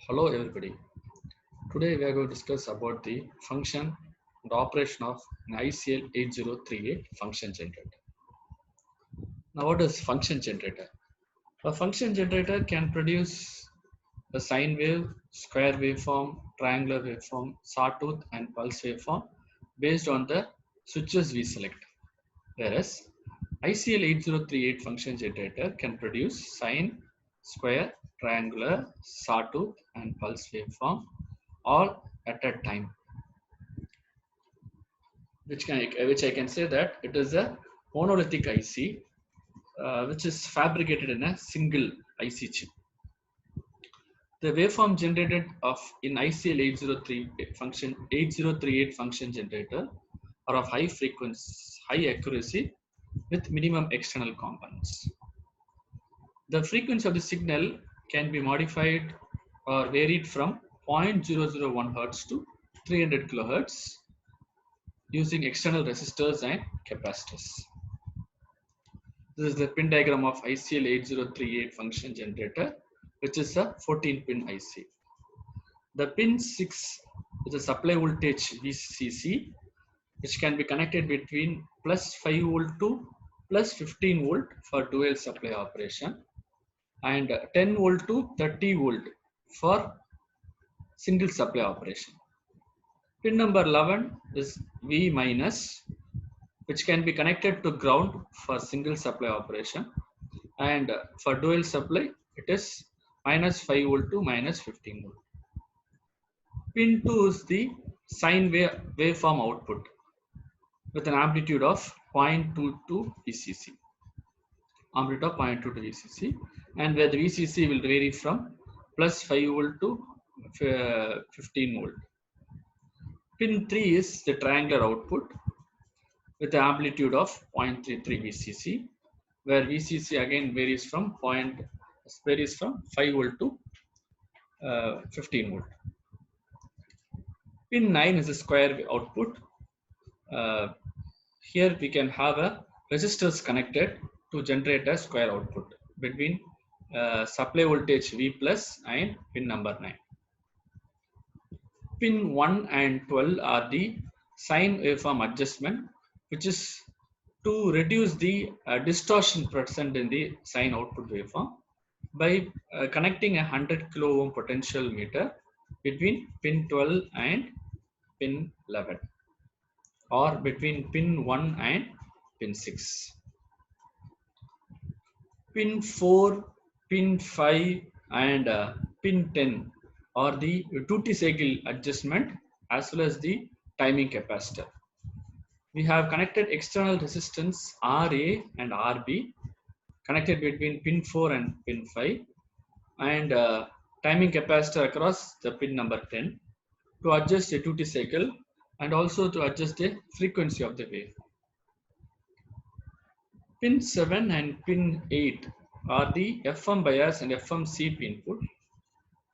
Hello everybody. Today we are going to discuss about the function and operation of an ICL 8038 function generator. Now what is function generator? A function generator can produce a sine wave, square waveform, triangular waveform, sawtooth and pulse waveform based on the switches we select. Whereas ICL 8038 function generator can produce sine, square, triangular, sawtooth and pulse waveform all at a time, which I can say that it is a monolithic IC, which is fabricated in a single IC chip. The waveform generated of in ICL 8038 function generator are of high frequency, high accuracy with minimum external components. The frequency of the signal can be modified or varied from 0.001 Hz to 300 kHz using external resistors and capacitors. This is the pin diagram of ICL 8038 function generator, which is a 14-pin IC. The pin 6 is a supply voltage VCC, which can be connected between plus 5 volt to plus 15 volt for dual supply operation, and 10 volt to 30 volt for single supply operation. Pin number 11 is V minus, which can be connected to ground for single supply operation, and for dual supply it is minus 5 volt to minus 15 volt. Pin 2 is the sine waveform output with an amplitude of 0.22 VCC. Amplitude of 0.22 VCC, and where the VCC will vary from plus 5 volt to 15 volt. Pin 3 is the triangular output with the amplitude of 0.33 VCC, where VCC again varies from 5 volt to 15 volt. Pin 9 is a square output. Here we can have a resistors connected to generate a square output between supply voltage V plus and pin number 9. Pin 1 and 12 are the sine waveform adjustment, which is to reduce the distortion present in the sine output waveform by connecting a 100 kilo ohm potential meter between pin 12 and pin 11, or between pin 1 and pin 6. Pin 4, pin 5 and pin 10 are the duty cycle adjustment as well as the timing capacitor. We have connected external resistance RA and RB connected between pin 4 and pin 5, and timing capacitor across the pin number 10 to adjust the duty cycle and also to adjust the frequency of the wave. Pin 7 and pin 8 are the FM bias and FM sweep input,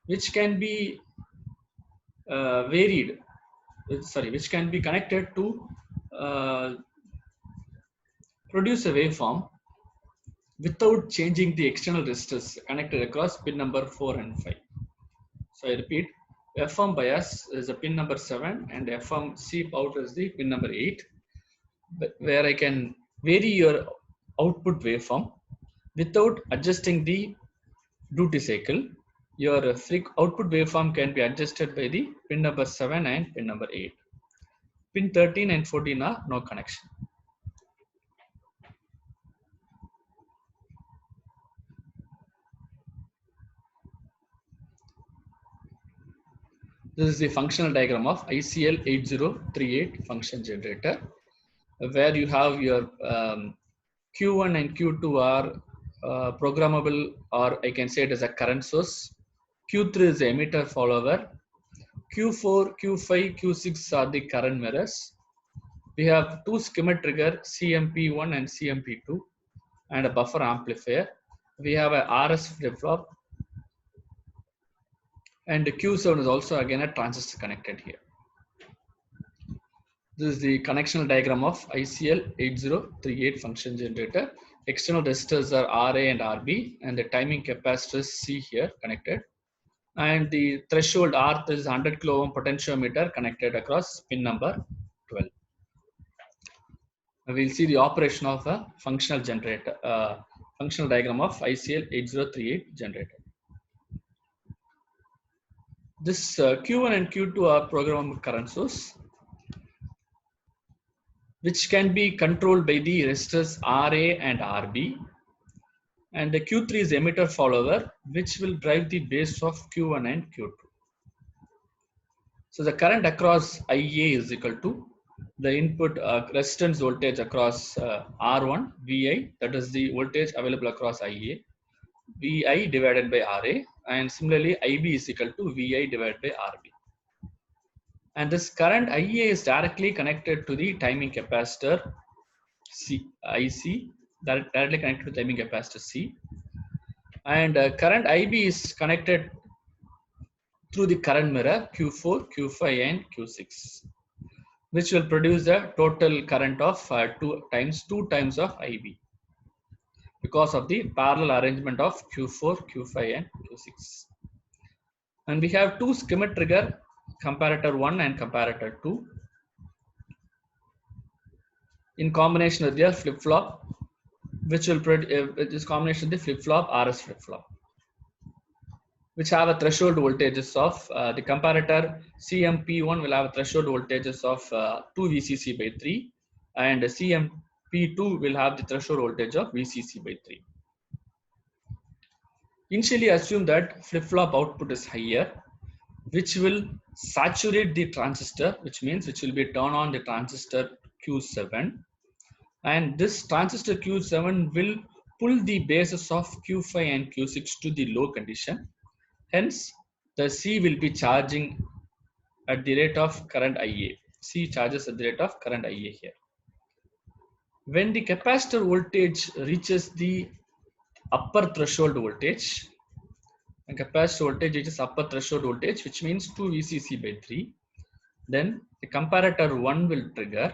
which can be which can be connected to produce a waveform without changing the external resistors connected across pin number 4 and 5. So I repeat, FM bias is a pin number 7 and FM sweep out is the pin number 8, where I can vary your output waveform without adjusting the duty cycle. Your output waveform can be adjusted by the pin number 7 and pin number 8. Pin 13 and 14 are no connection. This is the functional diagram of ICL 8038 function generator, where you have your Q1 and Q2 are programmable, or I can say it as a current source. Q3 is the emitter follower. Q4, Q5, Q6 are the current mirrors. We have two skimmer trigger, CMP1 and CMP2, and a buffer amplifier. We have a RS flip-flop, and the Q7 is also again a transistor connected here. This is the connectional diagram of ICL 8038 function generator. External resistors are RA and RB, and the timing capacitors C here connected. and the threshold R is 100 kilo ohm potentiometer connected across pin number 12. We'll see the operation of a functional generator, functional diagram of ICL 8038 generator. This Q1 and Q2 are programmable current source, which can be controlled by the resistors RA and RB. And the Q3 is emitter follower, which will drive the base of Q1 and Q2. So the current across IA is equal to the input resistance voltage across R1 VI, that is the voltage available across IA, VI divided by RA, and similarly IB is equal to VI divided by RB. And this current IA is directly connected to the timing capacitor IC, that directly connected to the timing capacitor C. And current IB is connected through the current mirror Q4, Q5 and Q6, which will produce a total current of 2 times of IB because of the parallel arrangement of Q4, Q5 and Q6. And we have two schematic trigger, comparator 1 and comparator 2, in combination with their flip-flop, which will produce this combination of the flip-flop RS flip-flop, which have a threshold voltages of the comparator CMP1 will have a threshold voltages of 2 VCC by 3, and CMP2 will have the threshold voltage of VCC by 3. Initially assume that flip-flop output is higher, which will saturate the transistor, which means which will be turn on the transistor Q7, and this transistor Q7 will pull the bases of Q5 and Q6 to the low condition. Hence, the C will be charging at the rate of current IA. C charges at the rate of current IA here. When the capacitor voltage reaches the upper threshold voltage, and capacitor voltage reaches upper threshold voltage, which means 2 VCC by 3, then the comparator 1 will trigger,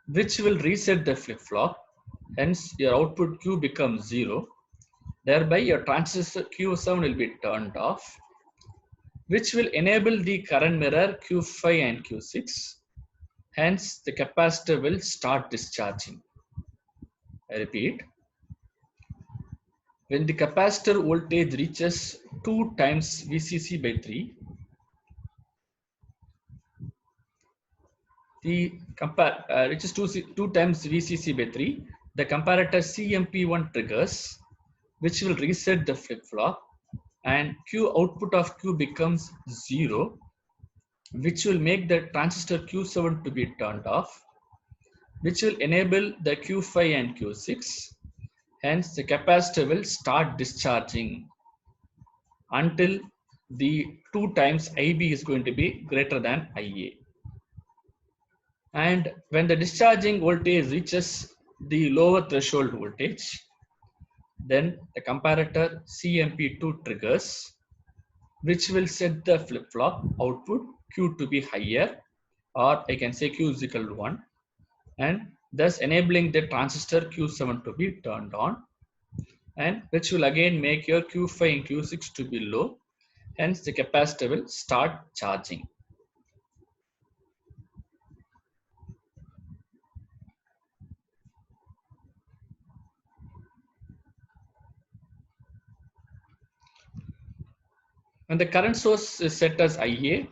which will reset the flip-flop. Hence, your output Q becomes 0. Thereby, your transistor Q7 will be turned off, which will enable the current mirror Q5 and Q6. Hence, the capacitor will start discharging. I repeat, when the capacitor voltage reaches 2 times VCC by 3, the reaches 2 times VCC by 3, the comparator CMP1 triggers, which will reset the flip-flop, and Q output of Q becomes 0, which will make the transistor Q7 to be turned off, which will enable the Q5 and Q6. Hence, the capacitor will start discharging until the 2 times IB is going to be greater than IA. And when the discharging voltage reaches the lower threshold voltage, then the comparator CMP2 triggers, which will set the flip-flop output Q to be higher, or I can say Q is equal to 1, and thus enabling the transistor Q7 to be turned on, and which will again make your Q5 and Q6 to be low. Hence, the capacitor will start charging. When the current source is set as IA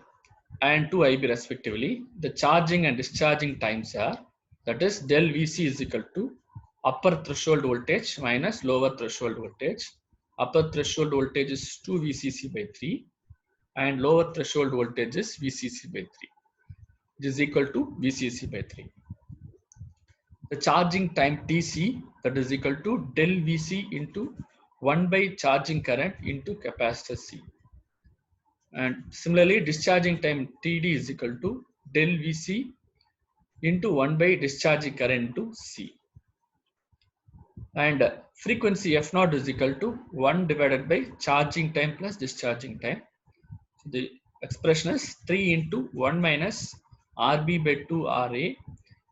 and 2 IB respectively, the charging and discharging times are, that is del VC is equal to upper threshold voltage minus lower threshold voltage. Upper threshold voltage is 2 VCC by 3 and lower threshold voltage is VCC by 3. It is equal to VCC by 3. The charging time TC, that is equal to del VC into 1 by charging current into capacitor C. And similarly, discharging time TD is equal to del VC into 1 by discharging current into C. And frequency F0 is equal to 1 divided by charging time plus discharging time. So the expression is 3 into 1 minus RB by 2 RA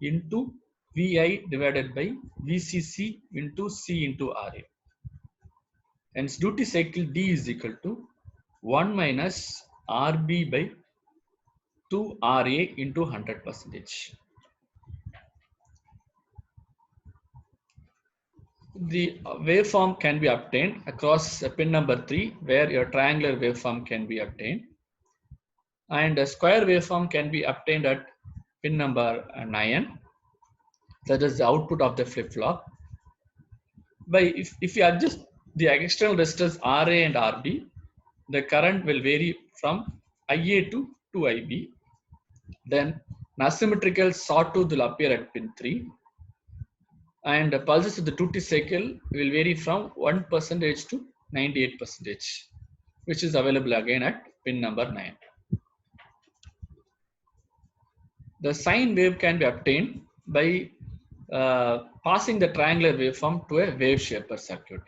into VI divided by VCC into C into RA. Hence duty cycle D is equal to 1 minus RB by 2 RA into 100%. The waveform can be obtained across pin number 3, where your triangular waveform can be obtained, and a square waveform can be obtained at pin number 9, that is the output of the flip-flop. If you adjust the external resistors RA and RB, the current will vary from IA to 2IB. Then an asymmetrical sawtooth will appear at pin 3, and the pulses of the duty cycle will vary from 1% to 98%, which is available again at pin number 9. The sine wave can be obtained by passing the triangular waveform to a wave shaper circuit.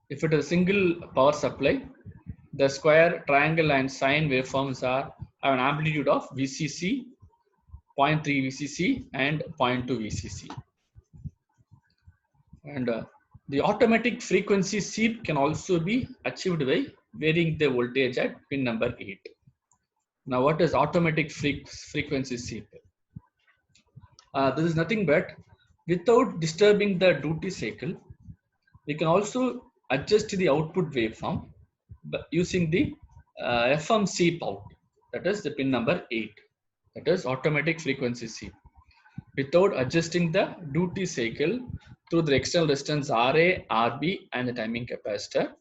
If it is a single power supply, the square, triangle, and sine waveforms have an amplitude of VCC, 0.3 VCC, and 0.2 VCC. And the automatic frequency sweep can also be achieved by varying the voltage at pin number 8. Now, what is automatic frequency sweep? This is nothing but, without disturbing the duty cycle, we can also adjust the output waveform using the FM sweep out, that is the pin number 8, that is automatic frequency sweep. Without adjusting the duty cycle through the external resistance RA, RB, and the timing capacitor,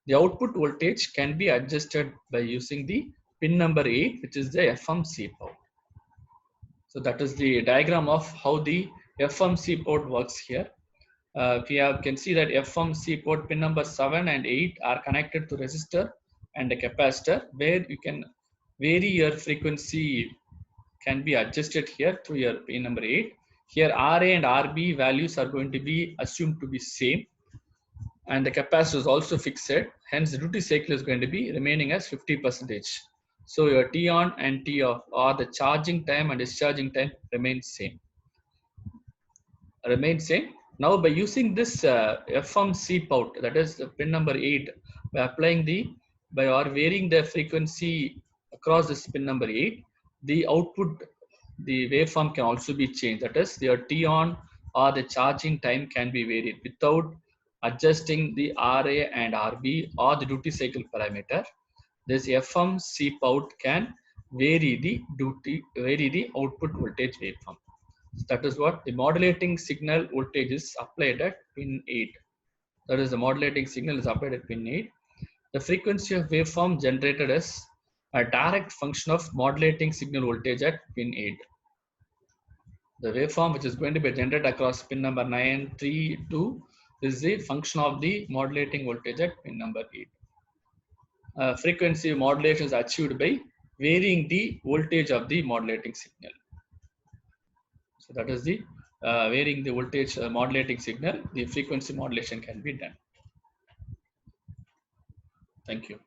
the output voltage can be adjusted by using the pin number 8, which is the FM sweep out. So that is the diagram of how the FM sweep out works here. We can see that FM sweep out pin number 7 and 8 are connected to resistor and a capacitor, where you can vary your frequency, can be adjusted here through your pin number 8. Here RA and RB values are going to be assumed to be same, and the capacitor is also fixed. Hence the duty cycle is going to be remaining as 50%. So your T on and T off, or the charging time and discharging time, remains same. Now by using this FM sweep out, that is the pin number 8, by applying or varying the frequency across this pin number 8, the output, the waveform can also be changed. That is, your T on or the charging time can be varied without adjusting the RA and RB or the duty cycle parameter. This FM sweep out can vary the output voltage waveform. So that is what the modulating signal voltage is applied at pin 8. That is, the modulating signal is applied at pin 8. The frequency of waveform generated as a direct function of modulating signal voltage at pin 8. The waveform which is going to be generated across pin number 9, 3, 2 is the function of the modulating voltage at pin number 8. Frequency modulation is achieved by varying the voltage of the modulating signal. So that is the varying the voltage modulating signal, the frequency modulation can be done. Thank you.